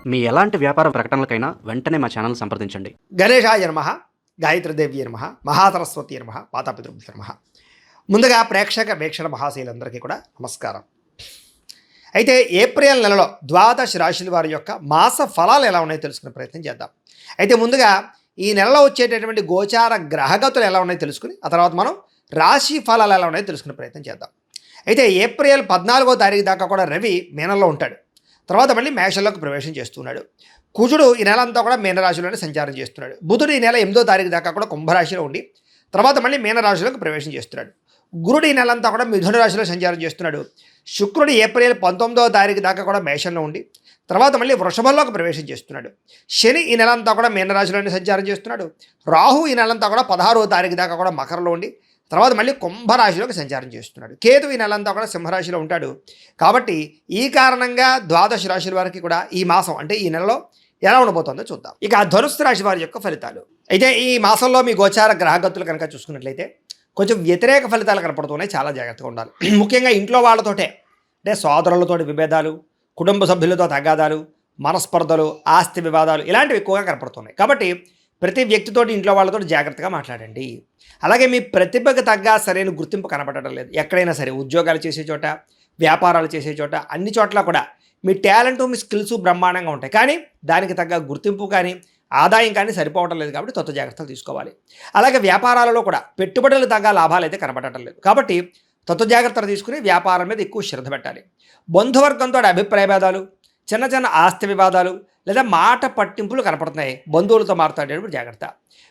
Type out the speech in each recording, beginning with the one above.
మీ ఎలాంటి వ్యాపార ప్రకటనలకైనా వెంటనే మా ఛానల్ సంప్రదించండి. గణేశాయ నమః, గాయత్రీదేవి నమః, మహాసరస్వతి నమః, మాతాపితృభ్యో నమః. ముందుగా ప్రేక్షక వీక్షణ మహాశీలందరికీ కూడా నమస్కారం. అయితే ఏప్రిల్ నెలలో ద్వాదశ రాశుల వారి యొక్క మాస ఫలాలు ఎలా ఉన్నాయో తెలుసుకునే ప్రయత్నం చేద్దాం. అయితే ముందుగా ఈ నెలలో వచ్చేటటువంటి గోచార గ్రహగతులు ఎలా ఉన్నాయో తెలుసుకుని ఆ తర్వాత మనం రాశి ఫలాలు ఎలా ఉన్నాయో తెలుసుకునే ప్రయత్నం చేద్దాం. అయితే ఏప్రిల్ 14వ తారీఖు దాకా కూడా రవి మీనంలో ఉంటాడు. తర్వాత మళ్ళీ మేషంలోకి ప్రవేశం చేస్తున్నాడు. కుజుడు ఈ నెల అంతా కూడా మీనరాశిలోనే సంచారం చేస్తున్నాడు. బుధుడు ఈ నెల 8వ తారీఖు దాకా కూడా కుంభరాశిలో ఉండి తర్వాత మళ్ళీ మీనరాశిలోకి ప్రవేశం చేస్తున్నాడు. గురుడు ఈ నెలంతా కూడా మిథున రాశిలో సంచారం చేస్తున్నాడు. శుక్రుడు ఏప్రిల్ 19వ తారీఖు దాకా కూడా మేషంలో ఉండి తర్వాత మళ్ళీ వృషభంలోకి ప్రవేశం చేస్తున్నాడు. శని ఈ నెలంతా కూడా మీనరాశిలోనే సంచారం చేస్తున్నాడు. రాహు ఈ నెలంతా కూడా 16వ తారీఖు దాకా కూడా మకరంలో ఉండి తర్వాత మళ్ళీ కుంభరాశిలోకి సంచారం చేస్తున్నాడు. కేతు ఈ నెలంతా కూడా సింహరాశిలో ఉంటాడు. కాబట్టి ఈ కారణంగా ద్వాదశ రాశుల వారికి కూడా ఈ మాసం అంటే ఈ నెలలో ఎలా ఉండబోతుందో చూద్దాం. ఇక ధనుస్సు రాశి వారి యొక్క ఫలితాలు. అయితే ఈ మాసంలో మీ గోచార గ్రహగతులు కనుక చూసుకున్నట్లయితే కొంచెం వ్యతిరేక ఫలితాలు కనపడుతున్నాయి. చాలా జాగ్రత్తగా ఉండాలి. ముఖ్యంగా ఇంట్లో వాళ్ళతోటే అంటే సోదరులతోటి విభేదాలు, కుటుంబ సభ్యులతో తగాదాలు, మనస్పర్ధలు, ఆస్తి వివాదాలు ఇలాంటివి ఎక్కువగా కనపడుతున్నాయి. కాబట్టి ప్రతి వ్యక్తితోటి ఇంట్లో వాళ్ళతో జాగ్రత్తగా మాట్లాడండి. అలాగే మీ ప్రతిభకు తగ్గ సరైన గుర్తింపు కనపడటం లేదు. ఎక్కడైనా సరే ఉద్యోగాలు చేసే చోట, వ్యాపారాలు చేసే చోట అన్ని చోట్ల కూడా మీ టాలెంట్, మీ స్కిల్స్ బ్రహ్మాండంగా ఉంటాయి. కానీ దానికి తగ్గ గుర్తింపు కానీ ఆదాయం కానీ సరిపోవటం లేదు. కాబట్టి కొత్త జాగ్రత్తలు తీసుకోవాలి. అలాగే వ్యాపారాలలో కూడా పెట్టుబడులు తగ్గ లాభాలు అయితే కనపడటం లేదు. కాబట్టి కొత్త జాగ్రత్తలు తీసుకుని వ్యాపారం మీద ఎక్కువ శ్రద్ధ పెట్టాలి. బంధువర్గంతో అభిప్రాయ భేదాలు, చిన్న చిన్న ఆస్తి వివాదాలు లేదా మాట పట్టింపులు కనపడుతున్నాయి. బంధువులతో మాట్లాడేటప్పుడు జాగ్రత్త.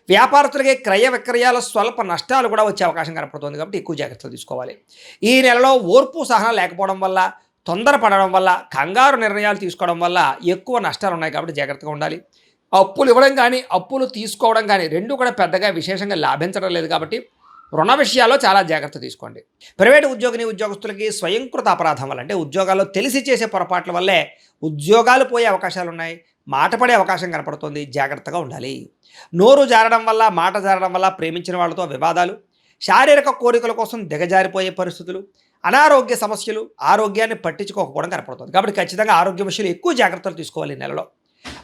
వ్యాపారస్తులకి క్రయ విక్రయాల స్వల్ప నష్టాలు కూడా వచ్చే అవకాశం కనపడుతుంది. కాబట్టి ఎక్కువ జాగ్రత్తలు తీసుకోవాలి. ఈ నెలలో ఓర్పు సహనం లేకపోవడం వల్ల, తొందరపడడం వల్ల, కంగారు నిర్ణయాలు తీసుకోవడం వల్ల ఎక్కువ నష్టాలు ఉన్నాయి. కాబట్టి జాగ్రత్తగా ఉండాలి. అప్పులు ఇవ్వడం కానీ అప్పులు తీసుకోవడం కానీ రెండు కూడా పెద్దగా విశేషంగా లాభించడం లేదు. కాబట్టి రుణ విషయాల్లో చాలా జాగ్రత్త తీసుకోండి. ప్రైవేటు ఉద్యోగస్తులకి స్వయంకృత అపరాధం వల్ల అంటే ఉద్యోగాల్లో తెలిసి చేసే పొరపాట్ల వల్లే ఉద్యోగాలు పోయే అవకాశాలు ఉన్నాయి. మాట పడే అవకాశం కనపడుతుంది. జాగ్రత్తగా ఉండాలి. నోరు జారడం వల్ల, మాట జారడం వల్ల ప్రేమించిన వాళ్ళతో వివాదాలు, శారీరక కోరికల కోసం దిగజారిపోయే పరిస్థితులు, అనారోగ్య సమస్యలు, ఆరోగ్యాన్ని పట్టించుకోకపోవడం కనపడుతుంది. కాబట్టి ఖచ్చితంగా ఆరోగ్య విషయంలో ఎక్కువ జాగ్రత్తలు తీసుకోవాలి ఈ నెలలో.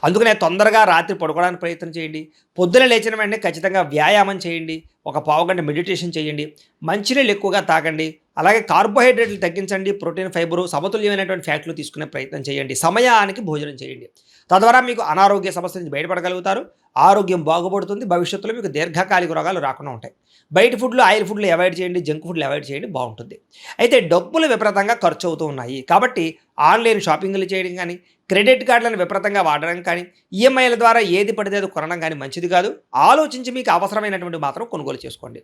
అందుకనే తొందరగా రాత్రి పడుకోవడానికి ప్రయత్నం చేయండి. పొద్దున లేచిన వెంటనే ఖచ్చితంగా వ్యాయామం చేయండి. ఒక పావుగంట మెడిటేషన్ చేయండి. మంచినీళ్ళు ఎక్కువగా తాగండి. అలాగే కార్బోహైడ్రేట్లు తగ్గించండి. ప్రోటీన్, ఫైబరు, సమతుల్యమైనటువంటి ఫ్యాట్లు తీసుకునే ప్రయత్నం చేయండి. సమయానికి భోజనం చేయండి. తద్వారా మీకు అనారోగ్య సమస్య నుంచి బయటపడగలుగుతారు. ఆరోగ్యం బాగుపడుతుంది. భవిష్యత్తులో మీకు దీర్ఘకాలిక రోగాలు రాకుండా ఉంటాయి. బయట ఫుడ్లు, ఆయిల్ ఫుడ్లు అవాయిడ్ చేయండి. జంక్ ఫుడ్లు అవాయిడ్ చేయండి. బాగుంటుంది. అయితే డబ్బులు విపరీతంగా ఖర్చు అవుతూ ఉన్నాయి. కాబట్టి ఆన్లైన్ షాపింగ్లు చేయడం కానీ, క్రెడిట్ కార్డులను విపరీతంగా వాడడం కానీ, ఈఎంఐల ద్వారా ఏది పడితే అది కొనడం కానీ మంచిది కాదు. ఆలోచించి మీకు అవసరమైనటువంటి మాత్రం కొనుగోలు చేసుకోండి.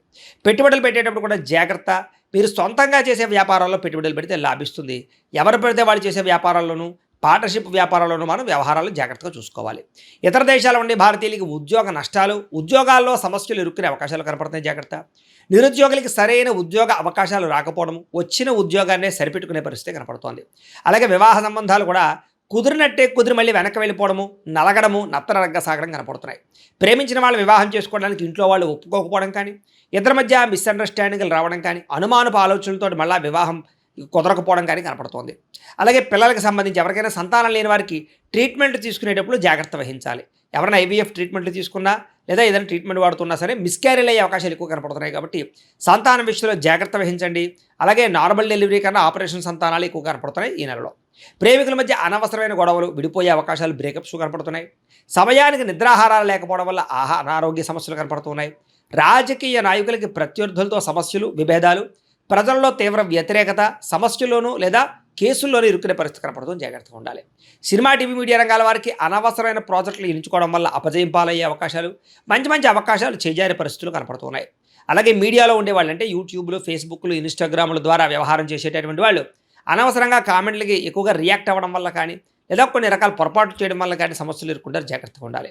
పెట్టుబడులు పెట్టేటప్పుడు కూడా జాగ్రత్త. మీరు సొంతంగా చేసే వ్యాపారాల్లో పెట్టుబడులు పెడితే లాభిస్తుంది. ఎవరు పెడితే వాళ్ళు చేసే వ్యాపారాల్లోనూ, పార్ట్నర్షిప్ వ్యాపారాల్లోనూ మనం వ్యవహారాలు జాగ్రత్తగా చూసుకోవాలి. ఇతర దేశాల నుండి భారతీయులకి ఉద్యోగ నష్టాలు, ఉద్యోగాల్లో సమస్యలు ఇరుక్కునే అవకాశాలు కనపడుతున్నాయి. జాగ్రత్త. నిరుద్యోగులకి సరైన ఉద్యోగ అవకాశాలు రాకపోవడం, వచ్చిన ఉద్యోగాన్నే సరిపెట్టుకునే పరిస్థితి కనపడుతోంది. అలాగే వివాహ సంబంధాలు కూడా కుదిరినట్టే కుదిరి మళ్ళీ వెనక్కి వెళ్ళిపోవడము, నలగడము, నత్తనరగ్గా సాగడం కనపడుతున్నాయి. ప్రేమించిన వాళ్ళు వివాహం చేసుకోవడానికి ఇంట్లో వాళ్ళు ఒప్పుకోకపోవడం కానీ, ఇద్దరి మధ్య మిస్అండర్స్టాండింగ్లు రావడం కానీ, అనుమానపు ఆలోచనలతో మళ్ళీ వివాహం కుదరకపోవడం కానీ కనపడుతోంది. అలాగే పిల్లలకు సంబంధించి ఎవరికైనా సంతానం లేని వారికి ట్రీట్మెంట్ తీసుకునేటప్పుడు జాగ్రత్త వహించాలి. ఎవరైనా ఐవీఎఫ్ ట్రీట్మెంట్లు తీసుకున్నా లేదా ఏదైనా ట్రీట్మెంట్ వాడుతున్నా సరే మిస్క్యారేజ్ అయ్యే అవకాశాలు ఎక్కువ కనపడుతున్నాయి. కాబట్టి సంతానం విషయంలో జాగ్రత్త వహించండి. అలాగే నార్మల్ డెలివరీ కన్నా ఆపరేషన్ సంతానాలు ఎక్కువ కనపడుతున్నాయి ఈ నెలలో. ప్రేమికుల మధ్య అనవసరమైన గొడవలు, విడిపోయే అవకాశాలు, బ్రేకప్స్ కనపడుతున్నాయి. సమయానికి నిద్రాహారాలు లేకపోవడం వల్ల అనారోగ్య సమస్యలు కనపడుతున్నాయి. రాజకీయ నాయకులకి ప్రత్యర్థులతో సమస్యలు, విభేదాలు, ప్రజల్లో తీవ్ర వ్యతిరేకత, సమస్యల్లోనూ లేదా కేసుల్లోనే ఇరుక్కునే పరిస్థితి కనపడుతుంది. జాగ్రత్తగా ఉండాలి. సినిమా, టీవీ, మీడియా రంగాల వారికి అనవసరమైన ప్రాజెక్టులు ఎంచుకోవడం వల్ల అపజయం పాలయ్యే అవకాశాలు, మంచి అవకాశాలు చేజారే పరిస్థితులు కనపడుతున్నాయి. అలాగే మీడియాలో ఉండేవాళ్ళు అంటే యూట్యూబ్లు, ఫేస్బుక్లు, ఇన్స్టాగ్రాముల ద్వారా వ్యవహారం చేసేటటువంటి వాళ్ళు అనవసరంగా కామెంట్లకి ఎక్కువగా రియాక్ట్ అవ్వడం వల్ల కానీ లేదా కొన్ని రకాల పొరపాటు చేయడం వల్ల కానీ సమస్యలు ఎదుర్కొంటారు. జాగ్రత్తగా ఉండాలి.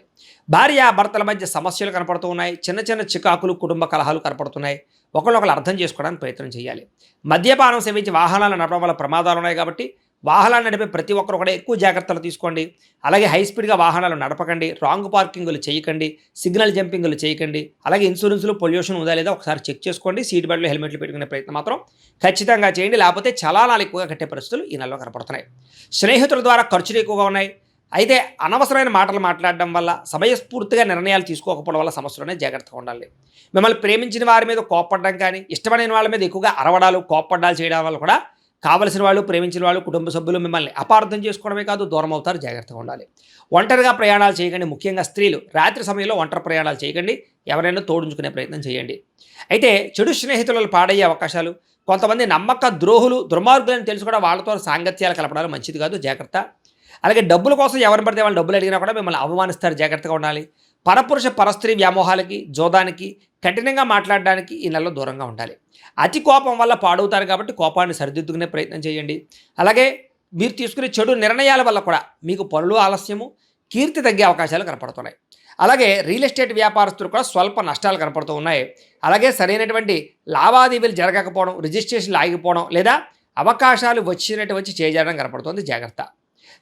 భార్య భర్తల మధ్య సమస్యలు కనపడుతూ ఉన్నాయి. చిన్న చికాకులు, కుటుంబ కలహాలు కనపడుతున్నాయి. ఒకళ్ళొకళ్ళు అర్థం చేసుకోవడానికి ప్రయత్నం చేయాలి. మద్యపానం సేవించి వాహనాలు నడపడం వల్ల ప్రమాదాలు ఉన్నాయి. కాబట్టి వాహనాలు నడిపే ప్రతి ఒక్కరు కూడా ఎక్కువ జాగ్రత్తలు తీసుకోండి. అలాగే హై స్పీడ్గా వాహనాలు నడపకండి, రాంగ్ పార్కింగ్లు చేయకండి, సిగ్నల్ జంపింగ్లు చేయకండి. అలాగే ఇన్సూరెన్స్లు, పొల్యూషన్ ఉందా లేదా ఒకసారి చెక్ చేసుకోండి. సీట్ బెల్ట్లు, హెల్మెట్లు పెట్టుకునే ప్రయత్నం మాత్రం ఖచ్చితంగా చేయండి. లేకపోతే చలానాలు ఎక్కువగా కట్టే పరిస్థితులు ఈ నెలలో కనపడుతున్నాయి. స్నేహితుల ద్వారా ఖర్చులు ఎక్కువగా ఉన్నాయి. అయితే అనవసరమైన మాటలు మాట్లాడడం వల్ల సమయస్ఫూర్తిగా నిర్ణయాలు తీసుకోకపోవడం వల్ల సమస్యలోనే జాగ్రత్తగా ఉండాలి. మిమ్మల్ని ప్రేమించిన వారి మీద కోప్పడడం కానీ, ఇష్టమైన వాళ్ళ మీద ఎక్కువగా అరవడాలు కోప్పడ్డాలు చేయడం వల్ల కూడా కావలసిన వాళ్ళు, ప్రేమించిన వాళ్ళు, కుటుంబ సభ్యులు మిమ్మల్ని అపార్థం చేసుకోవడమే కాదు దూరం అవుతారు. జాగ్రత్తగా ఉండాలి. ఒంటరిగా ప్రయాణాలు చేయకండి. ముఖ్యంగా స్త్రీలు రాత్రి సమయంలో ఒంటరి ప్రయాణాలు చేయకండి. ఎవరైనా తోడుంచుకునే ప్రయత్నం చేయండి. అయితే చెడు స్నేహితులు పాడయ్యే అవకాశాలు, కొంతమంది నమ్మక ద్రోహులు, దుర్మార్గులని తెలుసు కూడా వాళ్ళతో సాంగత్యాలు కలపడాలు మంచిది కాదు. జాగ్రత్త. అలాగే డబ్బుల కోసం ఎవరిని పడితే వాళ్ళు డబ్బులు అడిగినా కూడా మిమ్మల్ని అవమానిస్తారు. జాగ్రత్తగా ఉండాలి. పరపురుష పరస్త్రీ వ్యామోహాలకి, జోదానికి, కఠినంగా మాట్లాడడానికి ఈ నెలలో దూరంగా ఉండాలి. అతి కోపం వల్ల పాడవుతారు కాబట్టి కోపాన్ని సరిదిద్దుకునే ప్రయత్నం చేయండి. అలాగే మీరు తీసుకునే చెడు నిర్ణయాల వల్ల కూడా మీకు పనులు ఆలస్యము, కీర్తి తగ్గే అవకాశాలు కనపడుతున్నాయి. అలాగే రియల్ ఎస్టేట్ వ్యాపారస్తులు కూడా స్వల్ప నష్టాలు కనపడుతూ ఉన్నాయి. అలాగే సరైనటువంటి లావాదేవీలు జరగకపోవడం, రిజిస్ట్రేషన్లు ఆగిపోవడం లేదా అవకాశాలు వచ్చినట్టు వచ్చి చేజారడం కనపడుతుంది. జాగ్రత్త.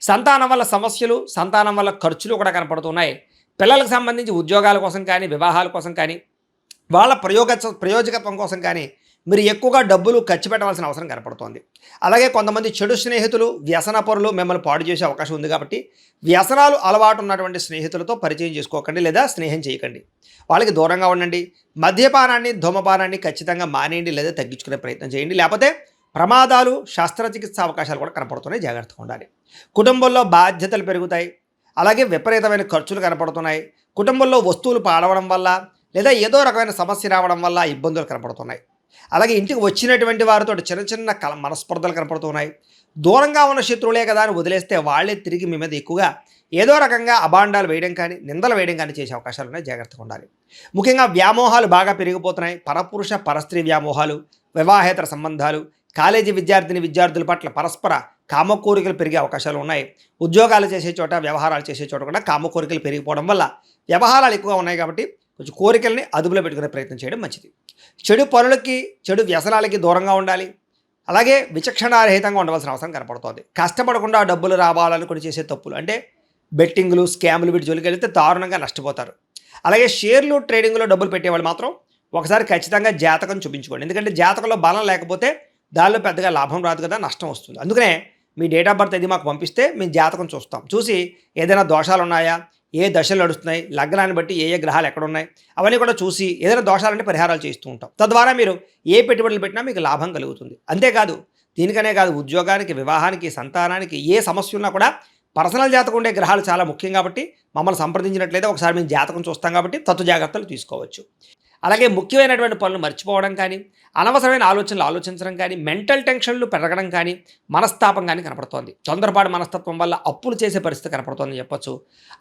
సంతానం వల్ల సమస్యలు, సంతానం వల్ల ఖర్చులు కూడా కనపడుతున్నాయి. పిల్లలకు సంబంధించి ఉద్యోగాల కోసం కానీ, వివాహాల కోసం కానీ, వాళ్ళ ప్రయోజకత్వం కోసం కానీ మీరు ఎక్కువగా డబ్బులు ఖర్చు పెట్టవలసిన అవసరం కనపడుతోంది. అలాగే కొంతమంది చెడు స్నేహితులు, వ్యసనపరులు మిమ్మల్ని పాడు చేసే అవకాశం ఉంది కాబట్టి వ్యసనాలు అలవాటు ఉన్నటువంటి స్నేహితులతో పరిచయం చేసుకోకండి లేదా స్నేహం చేయకండి. వాళ్ళకి దూరంగా ఉండండి. మద్యపానాన్ని, ధూమపానాన్ని ఖచ్చితంగా మానేయండి లేదా తగ్గించుకునే ప్రయత్నం చేయండి. లేకపోతే ప్రమాదాలు, శస్త్రచికిత్స అవకాశాలు కూడా కనపడుతున్నాయి. జాగ్రత్తగా ఉండాలి. కుటుంబంలో బాధ్యతలు పెరుగుతాయి. అలాగే విపరీతమైన ఖర్చులు కనపడుతున్నాయి. కుటుంబంలో వస్తువులు పాడవడం వల్ల లేదా ఏదో రకమైన సమస్య రావడం వల్ల ఇబ్బందులు కనపడుతున్నాయి. అలాగే ఇంటికి వచ్చినటువంటి వారితో చిన్న చిన్న మనస్పర్ధలు కనపడుతున్నాయి. దూరంగా ఉన్న శత్రువులే కదా అని వదిలేస్తే వాళ్ళే తిరిగి మీ మీద ఎక్కువగా ఏదో రకంగా అభాండాలు వేయడం కానీ, నిందలు వేయడం కానీ చేసే అవకాశాలు ఉన్నాయి. జాగ్రత్తగా ఉండాలి. ముఖ్యంగా వ్యామోహాలు బాగా పెరిగిపోతున్నాయి. పరపురుష పరస్త్రీ వ్యామోహాలు, వివాహేతర సంబంధాలు, కాలేజీ విద్యార్థుల పట్ల పరస్పర కామకోరికలు పెరిగే అవకాశాలు ఉన్నాయి. ఉద్యోగాలు చేసే చోట, వ్యవహారాలు చేసే చోట కూడా కామకోరికలు పెరిగిపోవడం వల్ల వ్యవహారాలు ఎక్కువగా ఉన్నాయి కాబట్టి కొంచెం కోరికల్ని అదుపులో పెట్టుకునే ప్రయత్నం చేయడం మంచిది. చెడు పనులకి, చెడు వ్యసనాలకి దూరంగా ఉండాలి. అలాగే విచక్షణారహితంగా ఉండవలసిన అవసరం కనపడుతోంది. కష్టపడకుండా డబ్బులు రావాలనుకుని చేసే తప్పులు అంటే బెట్టింగ్లు, స్కాములు వీటి జోలికి వెళితే దారుణంగా నష్టపోతారు. అలాగే షేర్లు, ట్రేడింగ్లో డబ్బులు పెట్టేవాళ్ళు మాత్రం ఒకసారి ఖచ్చితంగా జాతకం చూపించుకోండి. ఎందుకంటే జాతకంలో బలం లేకపోతే దానిలో పెద్దగా లాభం రాదు కదా, నష్టం వస్తుంది. అందుకనే మీ డేట్ ఆఫ్ బర్త్ అది మాకు పంపిస్తే మేము జాతకం చూస్తాం. చూసి ఏదైనా దోషాలు ఉన్నాయా, ఏ దశలు నడుస్తున్నాయి, లగ్నాన్ని బట్టి ఏ గ్రహాలు ఎక్కడ ఉన్నాయి అవన్నీ కూడా చూసి ఏదైనా దోషాలంటే పరిహారాలు చేస్తూ ఉంటాం. తద్వారా మీరు ఏ పెట్టుబడులు పెట్టినా మీకు లాభం కలుగుతుంది. అంతేకాదు, దీనికనే కాదు, ఉద్యోగానికి, వివాహానికి, సంతానానికి ఏ సమస్య ఉన్నా కూడా పర్సనల్ జాతకం ఉండే గ్రహాలు చాలా ముఖ్యం కాబట్టి మమ్మల్ని సంప్రదించినట్లయితే ఒకసారి మేము జాతకం చూస్తాం కాబట్టి తత్వ జాగ్రత్తలు తీసుకోవచ్చు. అలాగే ముఖ్యమైనటువంటి పనులు మర్చిపోవడం కానీ, అనవసరమైన ఆలోచనలు ఆలోచించడం కానీ, మెంటల్ టెన్షన్లు పెరగడం కానీ, మనస్తాపం కానీ కనపడుతోంది. తొందరపాటు మనస్తత్వం వల్ల అప్పులు చేసే పరిస్థితి కనపడుతోందని చెప్పొచ్చు.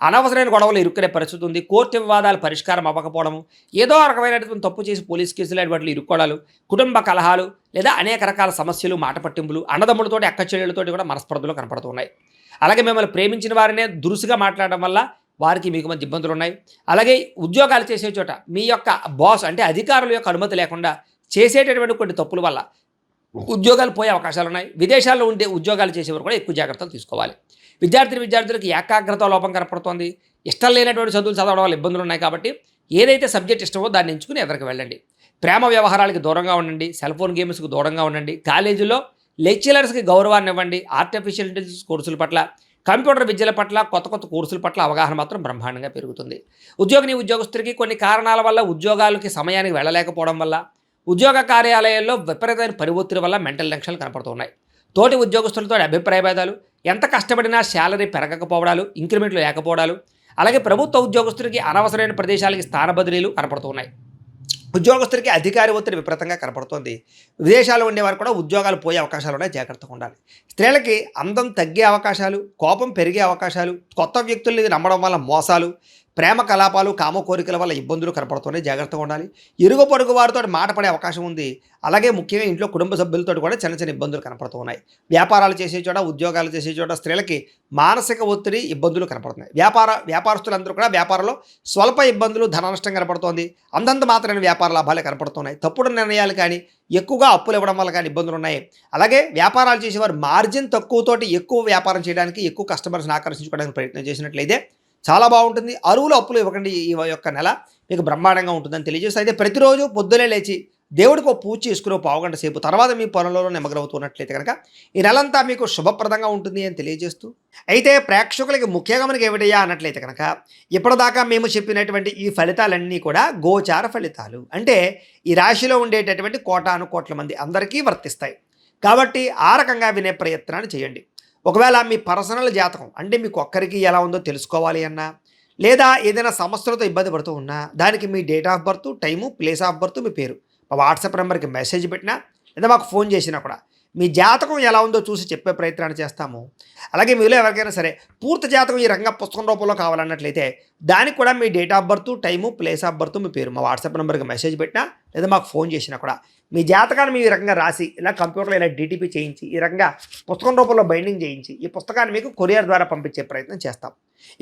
అనవసరమైన గొడవలు ఇరుక్కునే పరిస్థితి ఉంది. కోర్టు వివాదాలు పరిష్కారం అవ్వకపోవడము, ఏదో రకమైనటువంటి తప్పు చేసి పోలీస్ కేసులు వాటిలో ఇరుక్కోవడాలు, కుటుంబ కలహాలు లేదా అనేక రకాల సమస్యలు, మాట పట్టింపులు, అన్నదమ్ములతోటి, అక్క చెల్లెళ్ళతోటి కూడా మనస్పర్ధలు కనపడుతున్నాయి. అలాగే మిమ్మల్ని ప్రేమించిన వారినే దురుసుగా మాట్లాడడం వల్ల వారికి మీకు మధ్య ఇబ్బందులు ఉన్నాయి. అలాగే ఉద్యోగాలు చేసే చోట మీ యొక్క బాస్ అంటే అధికారుల యొక్క అనుమతి లేకుండా చేసేటటువంటి కొన్ని తప్పుల వల్ల ఉద్యోగాలు పోయే అవకాశాలు ఉన్నాయి. విదేశాల్లో ఉండే ఉద్యోగాలు చేసేవారు కూడా ఎక్కువ జాగ్రత్తలు తీసుకోవాలి. విద్యార్థులకు ఏకాగ్రత లోపం కనపడుతోంది. ఇష్టం లేనటువంటి చదువులు చదవడం వల్ల ఇబ్బందులు ఉన్నాయి కాబట్టి ఏదైతే సబ్జెక్ట్ ఇష్టమో దాన్ని ఎంచుకుని ఎదరికి వెళ్ళండి. ప్రేమ వ్యవహారాలకి దూరంగా ఉండండి. సెల్ ఫోన్ గేమ్స్కి దూరంగా ఉండండి. కాలేజీలో లెక్చరర్స్కి గౌరవాన్ని ఇవ్వండి. ఆర్టిఫిషియల్ ఇంటెలిజెన్స్ కోర్సుల పట్ల, కంప్యూటర్ విద్యల పట్ల, కొత్త కోర్సుల పట్ల అవగాహన మాత్రం బ్రహ్మాండంగా పెరుగుతుంది. ఉద్యోగస్తులకి కొన్ని కారణాల వల్ల ఉద్యోగాలకి సమయానికి వెళ్ళలేకపోవడం వల్ల, ఉద్యోగ కార్యాలయాల్లో విపరీతమైన పని ఒత్తిడి వల్ల మెంటల్ టెన్షన్లు కనపడుతున్నాయి. తోటి ఉద్యోగస్తులతో అభిప్రాయ భేదాలు, ఎంత కష్టపడినా శాలరీ పెరగకపోవడాలు, ఇంక్రిమెంట్లు లేకపోవడాలు, అలాగే ప్రభుత్వ ఉద్యోగస్తులకి అనవసరమైన ప్రదేశాలకి స్థాన బదిలీలు కనపడుతున్నాయి. ఉద్యోగస్తులకి అధికారి ఒత్తిడి విపరీతంగా కనపడుతోంది. విదేశాల్లో ఉండేవారు కూడా ఉద్యోగాలు పోయే అవకాశాలు ఉన్నాయి. జాగ్రత్తగా ఉండాలి. స్త్రీలకి అందం తగ్గే అవకాశాలు, కోపం పెరిగే అవకాశాలు, కొత్త వ్యక్తుల్ని నమ్మడం వల్ల మోసాలు, ప్రేమ కలాపాలు, కామ కోరికల వల్ల ఇబ్బందులు కనపడుతున్నాయి. జాగ్రత్తగా ఉండాలి. ఇరుగు పొరుగు వారితో మాట పడే అవకాశం ఉంది. అలాగే ముఖ్యంగా ఇంట్లో కుటుంబ సభ్యులతో కూడా చిన్న ఇబ్బందులు కనపడుతున్నాయి. వ్యాపారాలు చేసే చోట, ఉద్యోగాలు చేసే చోట స్త్రీలకి మానసిక ఒత్తిడి, ఇబ్బందులు కనపడుతున్నాయి. వ్యాపారస్తులందరూ కూడా వ్యాపారంలో స్వల్ప ఇబ్బందులు, ధన నష్టం కనపడుతోంది. అంతంత మాత్రమే వ్యాపార లాభాలే కనపడుతున్నాయి. తప్పుడు నిర్ణయాలు కానీ, ఎక్కువగా అప్పులు ఇవ్వడం వల్ల కానీ ఇబ్బందులు ఉన్నాయి. అలాగే వ్యాపారాలు చేసేవారు మార్జిన్ తక్కువతోటి ఎక్కువ వ్యాపారం చేయడానికి, ఎక్కువ కస్టమర్స్ని ఆకర్షించుకోవడానికి ప్రయత్నం చేసినట్లయితే చాలా బాగుంటుంది. అరువులు అప్పులు ఇవ్వకండి. ఈ యొక్క నెల మీకు బ్రహ్మాండంగా ఉంటుందని తెలియజేస్తే, అయితే ప్రతిరోజు పొద్దునే లేచి దేవుడికి ఒక పూజ చేసుకుని ఒక పావుగంట సేపు తర్వాత మీ పనులలో నిమగ్నమవుతున్నట్లయితే కనుక ఈ నెలంతా మీకు శుభప్రదంగా ఉంటుంది అని తెలియజేస్తూ, అయితే ప్రేక్షకులకి ముఖ్యంగా మనకి ఏమిటయ్యా అన్నట్లయితే కనుక ఇప్పటిదాకా మేము చెప్పినటువంటి ఈ ఫలితాలన్నీ కూడా గోచార ఫలితాలు, అంటే ఈ రాశిలో ఉండేటటువంటి కోటాను కోట్ల మంది అందరికీ వర్తిస్తాయి. కాబట్టి ఆ రకంగా వినే ప్రయత్నాన్ని చేయండి. ఒకవేళ మీ పర్సనల్ జాతకం అంటే మీకు ఒక్కరికి ఎలా ఉందో తెలుసుకోవాలి అన్నా, లేదా ఏదైనా సమస్యలతో ఇబ్బంది పడుతూ ఉన్నా దానికి మీ date of birth, time, place of birth, మీ పేరు మా వాట్సాప్ నెంబర్కి మెసేజ్ పెట్టినా లేదా మాకు ఫోన్ చేసినా కూడా మీ జాతకం ఎలా ఉందో చూసి చెప్పే ప్రయత్నాన్ని చేస్తాము. అలాగే మీలో ఎవరికైనా సరే పూర్తి జాతకం ఈ రకంగా పుస్తకం రూపంలో కావాలన్నట్లయితే దానికి కూడా మీ date of birth, time, place of birth, మీ పేరు మా వాట్సాప్ నెంబర్కి మెసేజ్ పెట్టినా లేదా మాకు ఫోన్ చేసినా కూడా మీ జాతకాన్ని మీ ఈ రకంగా రాసి ఇలా కంప్యూటర్లో ఇలా డిటిపి చేయించి ఈ రకంగా పుస్తకం రూపంలో బైండింగ్ చేయించి ఈ పుస్తకాన్ని మీకు కొరియర్ ద్వారా పంపించే ప్రయత్నం చేస్తాం.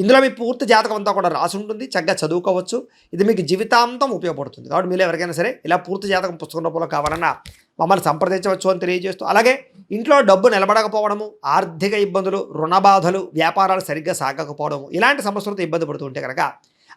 ఇందులో మీ పూర్తి జాతకం అంతా కూడా రాసి ఉంటుంది, చక్కగా చదువుకోవచ్చు. ఇది మీకు జీవితాంతం ఉపయోగపడుతుంది. కాబట్టి మీరు ఎవరికైనా సరే ఇలా పూర్తి జాతకం పుస్తకం రూపంలో కావాలన్నా మమ్మల్ని సంప్రదించవచ్చు అని తెలియజేస్తూ, అలాగే ఇంట్లో డబ్బు నిలబడకపోవడము, ఆర్థిక ఇబ్బందులు, రుణ బాధలు, వ్యాపారాలు సరిగ్గా సాగకపోవడము ఇలాంటి సమస్యలతో ఇబ్బంది పడుతూ ఉంటే కనుక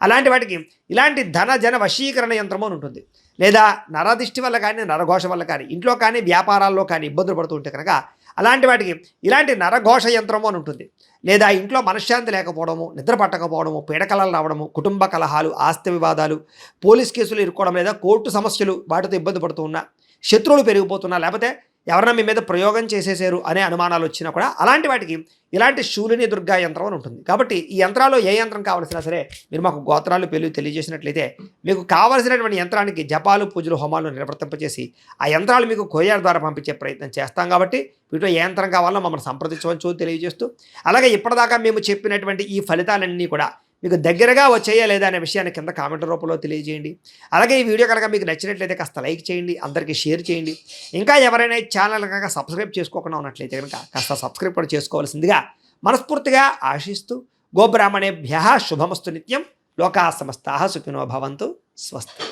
అలాంటి వాటికి ఇలాంటి ధన జన వశీకరణ యంత్రము అని ఉంటుంది. లేదా నరదిష్టి వల్ల కానీ, నరఘోష వల్ల కానీ, ఇంట్లో కానీ వ్యాపారాల్లో కానీ ఇబ్బందులు పడుతూ ఉంటే కనుక అలాంటి వాటికి ఇలాంటి నరఘోష యంత్రము అని ఉంటుంది. లేదా ఇంట్లో మనశ్శాంతి లేకపోవడము, నిద్ర పట్టకపోవడము, పీడకలలు రావడము, కుటుంబ కలహాలు, ఆస్తి వివాదాలు, పోలీస్ కేసులు ఇరుక్కోవడం, లేదా కోర్టు సమస్యలు వాటితో ఇబ్బంది పడుతూ ఉన్నా, శత్రువులు పెరిగిపోతున్నా, లేకపోతే ఎవరైనా మీ మీద ప్రయోగం చేసేసారు అనే అనుమానాలు వచ్చినా కూడా అలాంటి వాటికి ఇలాంటి శూలిని దుర్గా యంత్రం అని ఉంటుంది. కాబట్టి ఈ యంత్రాల్లో ఏ యంత్రం కావాల్సినా సరే మీరు మాకు గోత్రాలు పేర్లు తెలియజేసినట్లయితే మీకు కావలసినటువంటి యంత్రానికి జపాలు, పూజలు, హోమాలు నిర్వర్తింపజేసి ఆ యంత్రాలు మీకు కొరియర్ ద్వారా పంపించే ప్రయత్నం చేస్తాం. కాబట్టి వీటిలో ఏ యంత్రం కావాలో మమ్మల్ని సంప్రదించవచ్చు తెలియజేస్తూ, అలాగే ఇప్పటిదాకా మేము చెప్పినటువంటి ఈ ఫలితాలన్నీ కూడా మీకు దగ్గరగా వచ్చేయా లేదా అనే విషయాన్ని కింద కామెంట్ రూపంలో తెలియజేయండి. అలాగే ఈ వీడియో కనుక మీకు నచ్చినట్లయితే కాస్త లైక్ చేయండి, అందరికీ షేర్ చేయండి. ఇంకా ఎవరైనా ఈ ఛానల్ కనుక సబ్స్క్రైబ్ చేసుకోకుండా ఉన్నట్లయితే కనుక కాస్త సబ్స్క్రైబ్ కూడా చేసుకోవాల్సిందిగా మనస్ఫూర్తిగా ఆశిస్తూ, గోబ్రాహ్మణేభ్యః శుభమస్తు నిత్యం, లోకా సమస్తాః సుఖినో భవంతు, స్వస్తి.